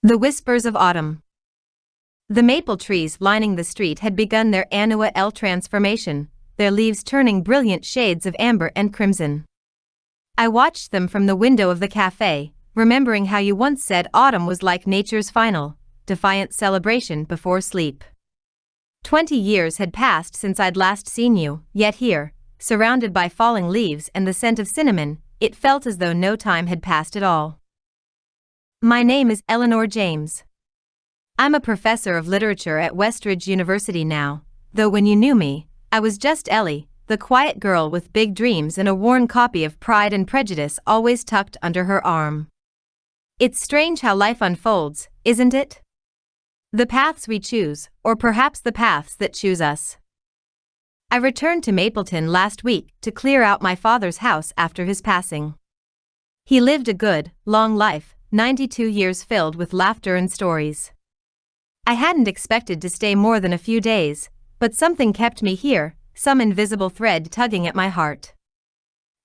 The whispers of autumn. The maple trees lining the street had begun their annual transformation, their leaves turning brilliant shades of amber and crimson. I watched them from the window of the cafe, remembering how you once said autumn was like nature's final, defiant celebration before sleep. 20 years had passed since I'd last seen you, yet here, surrounded by falling leaves and the scent of cinnamon, it felt as though no time had passed at all. My name is Eleanor James. I'm a professor of literature at Westridge University now, though when you knew me, I was just Ellie, the quiet girl with big dreams and a worn copy of Pride and Prejudice always tucked under her arm. It's strange how life unfolds, isn't it? The paths we choose, or perhaps the paths that choose us. I returned to Mapleton last week to clear out my father's house after his passing. He lived a good, long life, 92 years filled with laughter and stories. I hadn't expected to stay more than a few days, but something kept me here, some invisible thread tugging at my heart.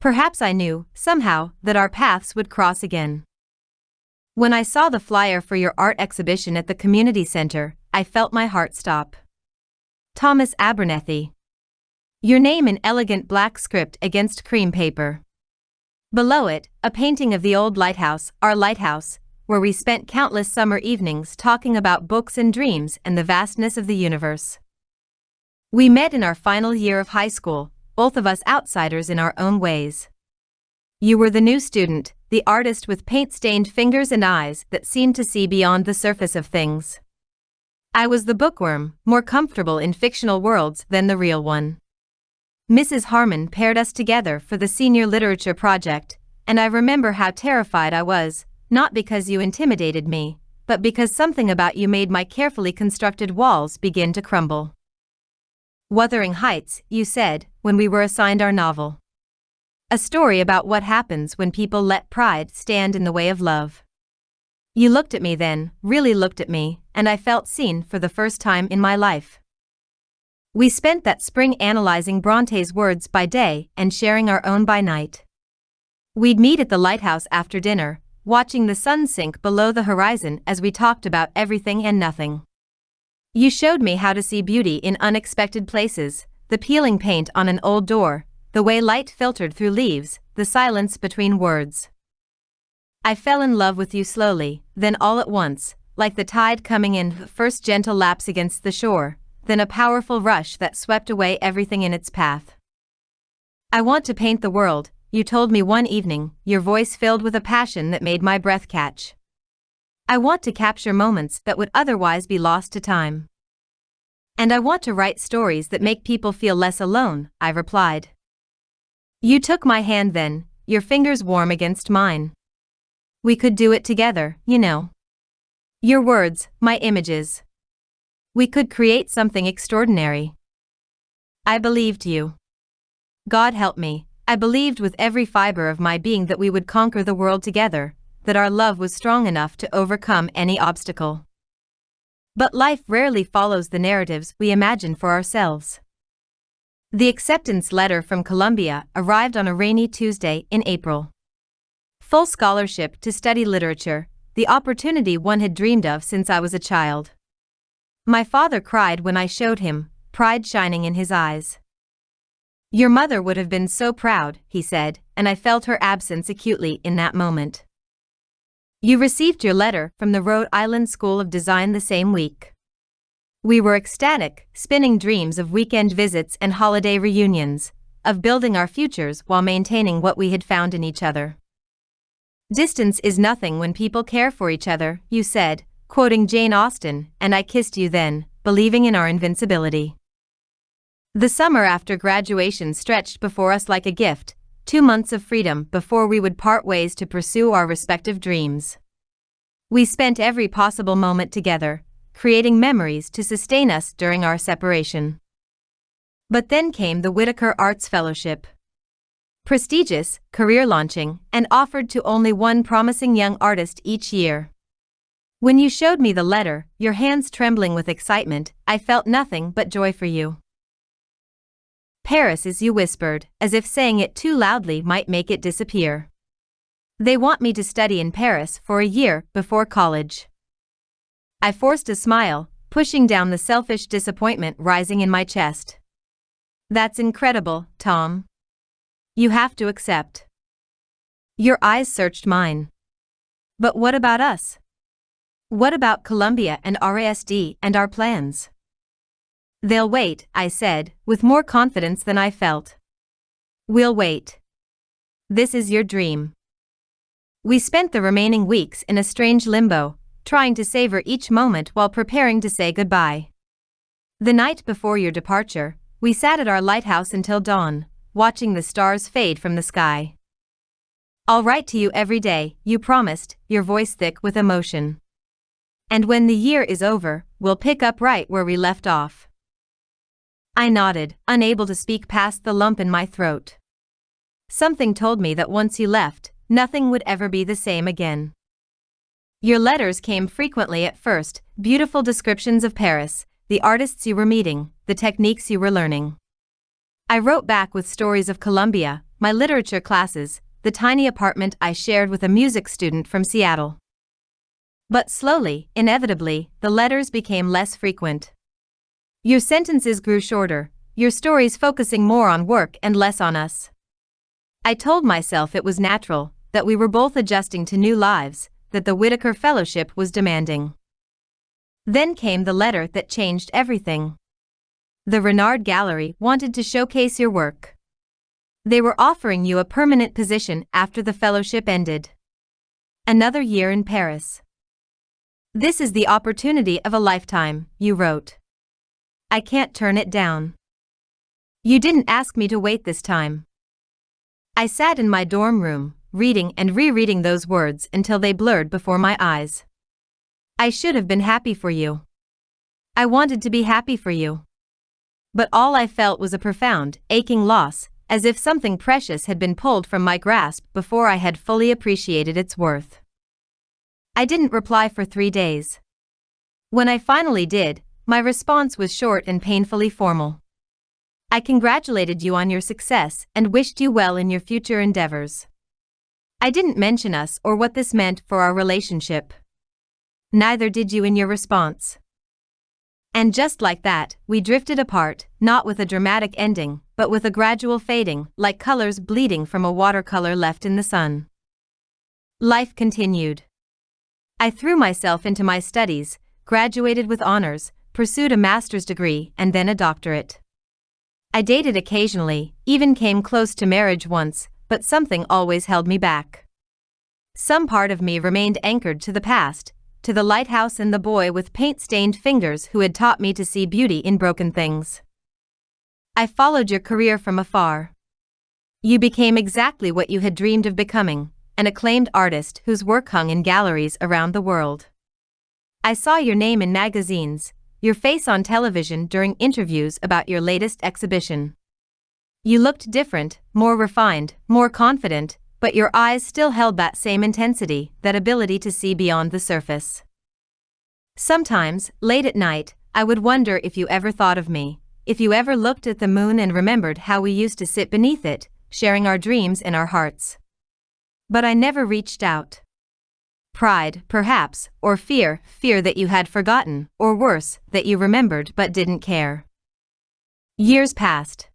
Perhaps I knew, somehow, that our paths would cross again. When I saw the flyer for your art exhibition at the community center, I felt my heart stop. Thomas Abernethy. Your name in elegant black script against cream paper. Below it, a painting of the old lighthouse, our lighthouse, where we spent countless summer evenings talking about books and dreams and the vastness of the universe. We met in our final year of high school, both of us outsiders in our own ways. You were the new student, the artist with paint-stained fingers and eyes that seemed to see beyond the surface of things. I was the bookworm, more comfortable in fictional worlds than the real one. Mrs. Harmon paired us together for the senior literature project, and I remember how terrified I was, not because you intimidated me, but because something about you made my carefully constructed walls begin to crumble. Wuthering Heights, you said, when we were assigned our novel. A story about what happens when people let pride stand in the way of love. You looked at me then, really looked at me, and I felt seen for the first time in my life. We spent that spring analyzing Bronte's words by day and sharing our own by night. We'd meet at the lighthouse after dinner, watching the sun sink below the horizon as we talked about everything and nothing. You showed me how to see beauty in unexpected places, the peeling paint on an old door, the way light filtered through leaves, the silence between words. I fell in love with you slowly, then all at once, like the tide coming in, first gentle laps against the shore, then a powerful rush that swept away everything in its path. I want to paint the world, you told me one evening, your voice filled with a passion that made my breath catch. I want to capture moments that would otherwise be lost to time. And I want to write stories that make people feel less alone, I replied. You took my hand then, your fingers warm against mine. We could do it together, you know. Your words, my images. We could create something extraordinary. I believed you. God help me, I believed with every fiber of my being that we would conquer the world together, that our love was strong enough to overcome any obstacle. But life rarely follows the narratives we imagine for ourselves. The acceptance letter from Columbia arrived on a rainy Tuesday in April. Full scholarship to study literature, the opportunity one had dreamed of since I was a child. My father cried when I showed him, pride shining in his eyes. Your mother would have been so proud, he said, and I felt her absence acutely in that moment. You received your letter from the Rhode Island School of Design the same week. We were ecstatic, spinning dreams of weekend visits and holiday reunions, of building our futures while maintaining what we had found in each other. Distance is nothing when people care for each other, you said, quoting Jane Austen, and I kissed you then, believing in our invincibility. The summer after graduation stretched before us like a gift, 2 months of freedom before we would part ways to pursue our respective dreams. We spent every possible moment together, creating memories to sustain us during our separation. But then came the Whitaker Arts Fellowship. Prestigious, career-launching, and offered to only one promising young artist each year. When you showed me the letter, your hands trembling with excitement, I felt nothing but joy for you. Paris is, you whispered, as if saying it too loudly might make it disappear. They want me to study in Paris for a year before college. I forced a smile, pushing down the selfish disappointment rising in my chest. That's incredible, Tom. You have to accept. Your eyes searched mine. But what about us? What about Columbia and RASD and our plans? They'll wait, I said, with more confidence than I felt. We'll wait. This is your dream. We spent the remaining weeks in a strange limbo, trying to savor each moment while preparing to say goodbye. The night before your departure, we sat at our lighthouse until dawn, watching the stars fade from the sky. I'll write to you every day, you promised, your voice thick with emotion. And when the year is over, we'll pick up right where we left off. I nodded, unable to speak past the lump in my throat. Something told me that once you left, nothing would ever be the same again. Your letters came frequently at first, beautiful descriptions of Paris, the artists you were meeting, the techniques you were learning. I wrote back with stories of Columbia, my literature classes, the tiny apartment I shared with a music student from Seattle. But slowly, inevitably, the letters became less frequent. Your sentences grew shorter, your stories focusing more on work and less on us. I told myself it was natural, that we were both adjusting to new lives, that the Whitaker Fellowship was demanding. Then came the letter that changed everything. The Renard Gallery wanted to showcase your work. They were offering you a permanent position after the fellowship ended. Another year in Paris. This is the opportunity of a lifetime, you wrote. I can't turn it down. You didn't ask me to wait this time. I sat in my dorm room, reading and rereading those words until they blurred before my eyes. I should have been happy for you. I wanted to be happy for you. But all I felt was a profound, aching loss, as if something precious had been pulled from my grasp before I had fully appreciated its worth. I didn't reply for 3 days. When I finally did, my response was short and painfully formal. I congratulated you on your success and wished you well in your future endeavors. I didn't mention us or what this meant for our relationship. Neither did you in your response. And just like that, we drifted apart, not with a dramatic ending, but with a gradual fading, like colors bleeding from a watercolor left in the sun. Life continued. I threw myself into my studies, graduated with honors, pursued a master's degree and then a doctorate. I dated occasionally, even came close to marriage once, but something always held me back. Some part of me remained anchored to the past, to the lighthouse and the boy with paint-stained fingers who had taught me to see beauty in broken things. I followed your career from afar. You became exactly what you had dreamed of becoming, an acclaimed artist whose work hung in galleries around the world. I saw your name in magazines, your face on television during interviews about your latest exhibition. You looked different, more refined, more confident, but your eyes still held that same intensity, that ability to see beyond the surface. Sometimes, late at night, I would wonder if you ever thought of me, if you ever looked at the moon and remembered how we used to sit beneath it, sharing our dreams and our hearts. But I never reached out. Pride, perhaps, or fear that you had forgotten, or worse, that you remembered but didn't care. Years passed.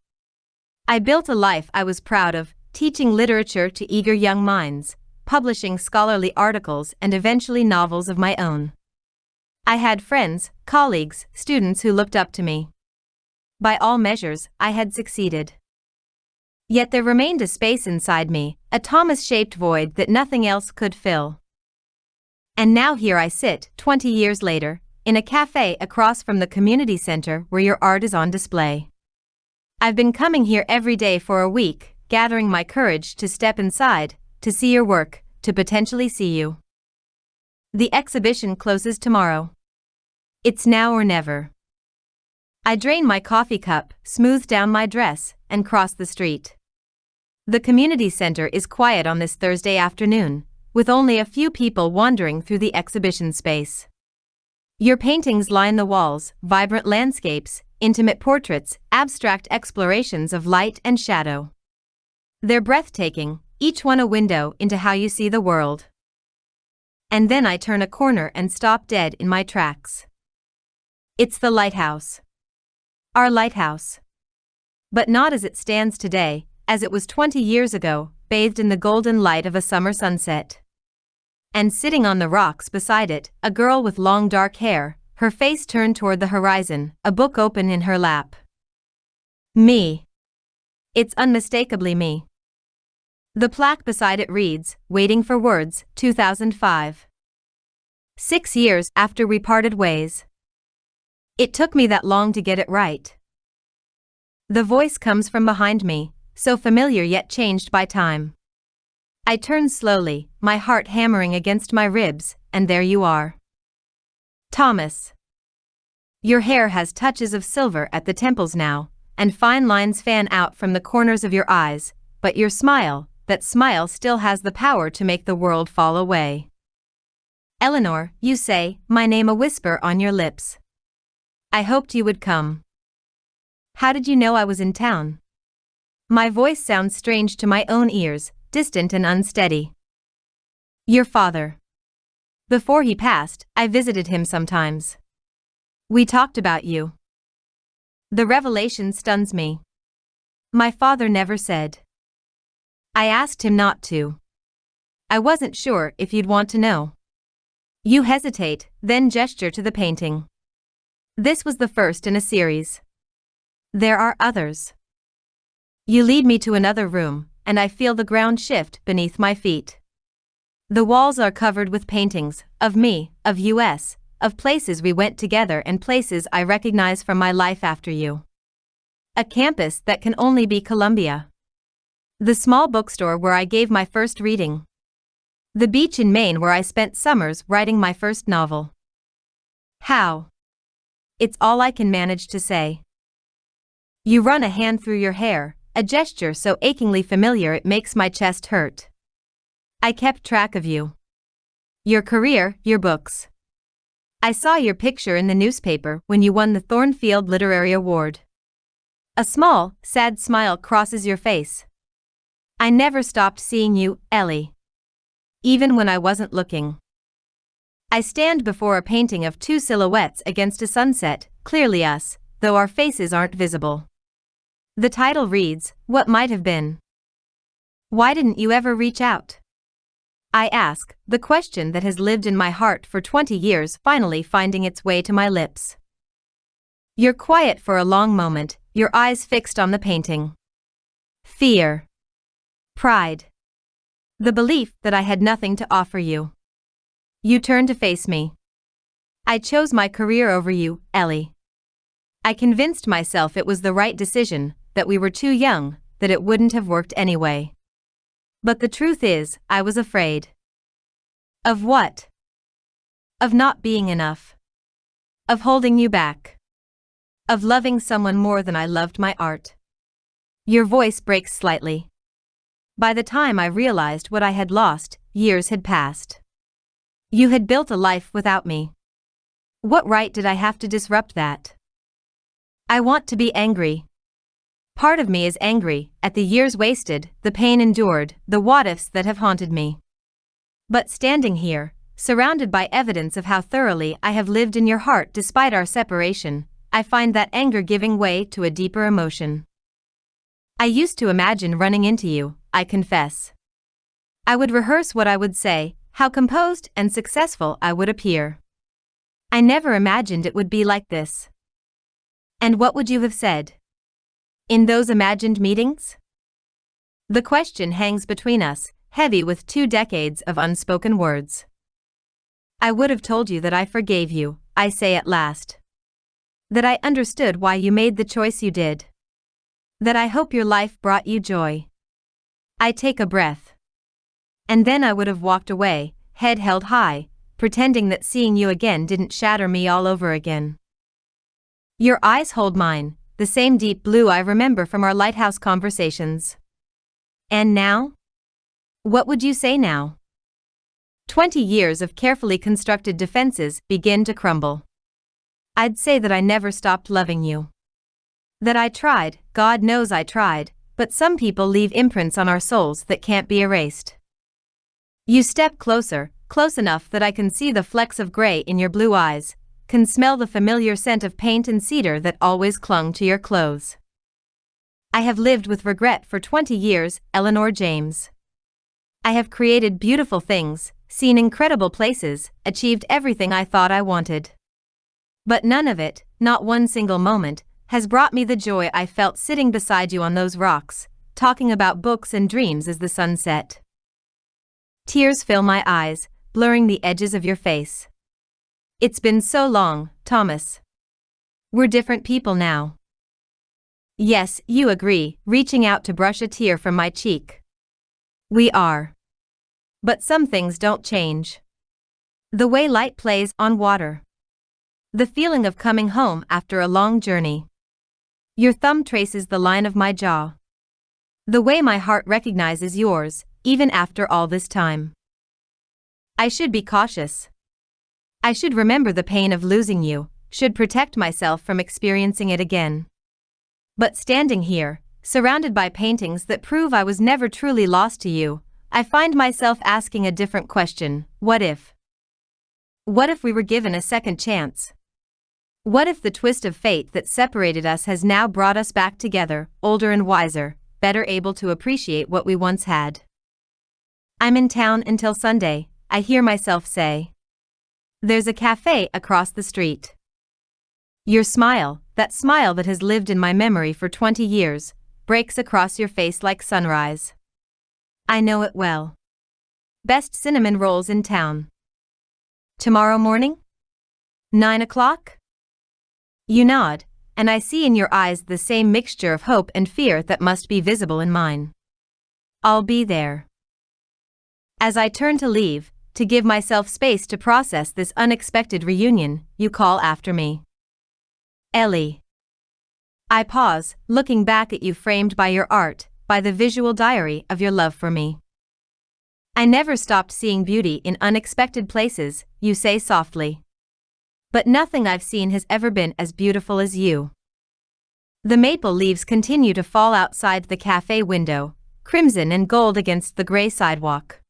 I built a life I was proud of, teaching literature to eager young minds, publishing scholarly articles and eventually novels of my own. I had friends, colleagues, students who looked up to me. By all measures, I had succeeded. Yet there remained a space inside me, a Thomas-shaped void that nothing else could fill. And now here I sit, 20 years later, in a cafe across from the community center where your art is on display. I've been coming here every day for a week, gathering my courage to step inside, to see your work, to potentially see you. The exhibition closes tomorrow. It's now or never. I drain my coffee cup, smooth down my dress, and cross the street. The community center is quiet on this Thursday afternoon, with only a few people wandering through the exhibition space. Your paintings line the walls, vibrant landscapes, intimate portraits, abstract explorations of light and shadow. They're breathtaking, each one a window into how you see the world. And then I turn a corner and stop dead in my tracks. It's the lighthouse. Our lighthouse. But not as it stands today, as it was 20 years ago, bathed in the golden light of a summer sunset. And sitting on the rocks beside it, a girl with long dark hair, her face turned toward the horizon, a book open in her lap. Me. It's unmistakably me. The plaque beside it reads, "Waiting for Words, 2005. 6 years after we parted ways." It took me that long to get it right. The voice comes from behind me, so familiar yet changed by time. I turn slowly, my heart hammering against my ribs, and there you are. Thomas. Your hair has touches of silver at the temples now, and fine lines fan out from the corners of your eyes, but your smile, that smile still has the power to make the world fall away. Eleanor, you say, my name a whisper on your lips. I hoped you would come. How did you know I was in town? My voice sounds strange to my own ears, distant and unsteady. Your father. Before he passed, I visited him sometimes. We talked about you. The revelation stuns me. My father never said. I asked him not to. I wasn't sure if you'd want to know. You hesitate, then gesture to the painting. This was the first in a series. There are others. You lead me to another room, and I feel the ground shift beneath my feet. The walls are covered with paintings, of me, of US, of places we went together and places I recognize from my life after you. A campus that can only be Columbia. The small bookstore where I gave my first reading. The beach in Maine where I spent summers writing my first novel. How? It's all I can manage to say. You run a hand through your hair, a gesture so achingly familiar it makes my chest hurt. I kept track of you. Your career, your books. I saw your picture in the newspaper when you won the Thornfield Literary Award. A small, sad smile crosses your face. I never stopped seeing you, Ellie. Even when I wasn't looking. I stand before a painting of two silhouettes against a sunset, clearly us, though our faces aren't visible. The title reads, What Might Have Been. Why didn't you ever reach out? I ask, the question that has lived in my heart for 20 years finally finding its way to my lips. You're quiet for a long moment, your eyes fixed on the painting. Fear. Pride. The belief that I had nothing to offer you. You turn to face me. I chose my career over you, Ellie. I convinced myself it was the right decision, that we were too young, that it wouldn't have worked anyway. But the truth is, I was afraid. Of what? Of not being enough. Of holding you back. Of loving someone more than I loved my art. Your voice breaks slightly. By the time I realized what I had lost, years had passed. You had built a life without me. What right did I have to disrupt that? I want to be angry. Part of me is angry at the years wasted, the pain endured, the what-ifs that have haunted me. But standing here, surrounded by evidence of how thoroughly I have lived in your heart despite our separation, I find that anger giving way to a deeper emotion. I used to imagine running into you, I confess. I would rehearse what I would say, how composed and successful I would appear. I never imagined it would be like this. And what would you have said? In those imagined meetings? The question hangs between us, heavy with 2 decades of unspoken words. I would have told you that I forgave you, I say at last. That I understood why you made the choice you did. That I hope your life brought you joy. I take a breath. And then I would have walked away, head held high, pretending that seeing you again didn't shatter me all over again. Your eyes hold mine, the same deep blue I remember from our lighthouse conversations. And now? What would you say now? 20 years of carefully constructed defenses begin to crumble. I'd say that I never stopped loving you. That I tried, God knows I tried, but some people leave imprints on our souls that can't be erased. You step closer, close enough that I can see the flecks of gray in your blue eyes, can smell the familiar scent of paint and cedar that always clung to your clothes. I have lived with regret for 20 years, Eleanor James. I have created beautiful things, seen incredible places, achieved everything I thought I wanted. But none of it, not one single moment, has brought me the joy I felt sitting beside you on those rocks, talking about books and dreams as the sun set. Tears fill my eyes, blurring the edges of your face. It's been so long, Thomas. We're different people now. Yes, you agree, reaching out to brush a tear from my cheek. We are. But some things don't change. The way light plays on water. The feeling of coming home after a long journey. Your thumb traces the line of my jaw. The way my heart recognizes yours, even after all this time. I should be cautious. I should remember the pain of losing you, should protect myself from experiencing it again. But standing here, surrounded by paintings that prove I was never truly lost to you, I find myself asking a different question: what if? What if we were given a second chance? What if the twist of fate that separated us has now brought us back together, older and wiser, better able to appreciate what we once had? I'm in town until Sunday, I hear myself say. There's a cafe across the street. Your smile, that smile that has lived in my memory for 20 years, breaks across your face like sunrise. I know it well. Best cinnamon rolls in town. Tomorrow morning? 9 o'clock? You nod, and I see in your eyes the same mixture of hope and fear that must be visible in mine. I'll be there. As I turn to leave, to give myself space to process this unexpected reunion, you call after me. Ellie. I pause, looking back at you framed by your art, by the visual diary of your love for me. I never stopped seeing beauty in unexpected places, you say softly. But nothing I've seen has ever been as beautiful as you. The maple leaves continue to fall outside the cafe window, crimson and gold against the gray sidewalk.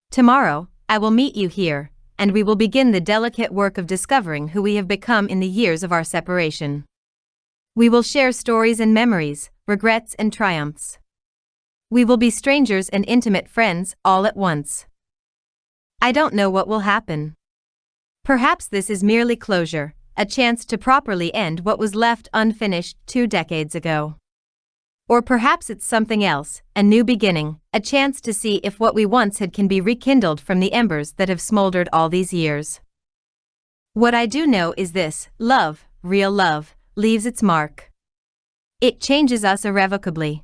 Tomorrow, I will meet you here, and we will begin the delicate work of discovering who we have become in the years of our separation. We will share stories and memories, regrets and triumphs. We will be strangers and intimate friends all at once. I don't know what will happen. Perhaps this is merely closure, a chance to properly end what was left unfinished 2 decades ago. Or perhaps it's something else, a new beginning, a chance to see if what we once had can be rekindled from the embers that have smoldered all these years. What I do know is this: love, real love, leaves its mark. It changes us irrevocably.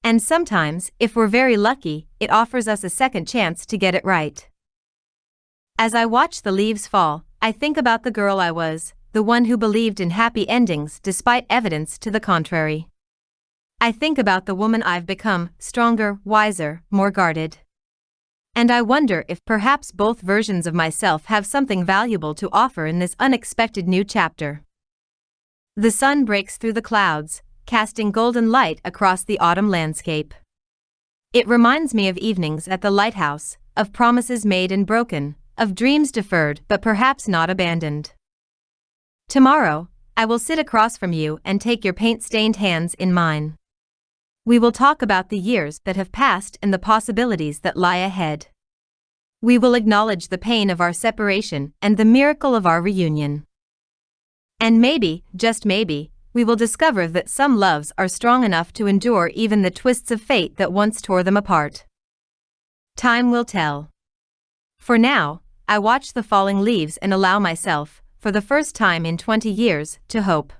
And sometimes, if we're very lucky, it offers us a second chance to get it right. As I watch the leaves fall, I think about the girl I was, the one who believed in happy endings despite evidence to the contrary. I think about the woman I've become, stronger, wiser, more guarded. And I wonder if perhaps both versions of myself have something valuable to offer in this unexpected new chapter. The sun breaks through the clouds, casting golden light across the autumn landscape. It reminds me of evenings at the lighthouse, of promises made and broken, of dreams deferred but perhaps not abandoned. Tomorrow, I will sit across from you and take your paint-stained hands in mine. We will talk about the years that have passed and the possibilities that lie ahead. We will acknowledge the pain of our separation and the miracle of our reunion. And maybe, just maybe, we will discover that some loves are strong enough to endure even the twists of fate that once tore them apart. Time will tell. For now, I watch the falling leaves and allow myself, for the first time in 20 years, to hope.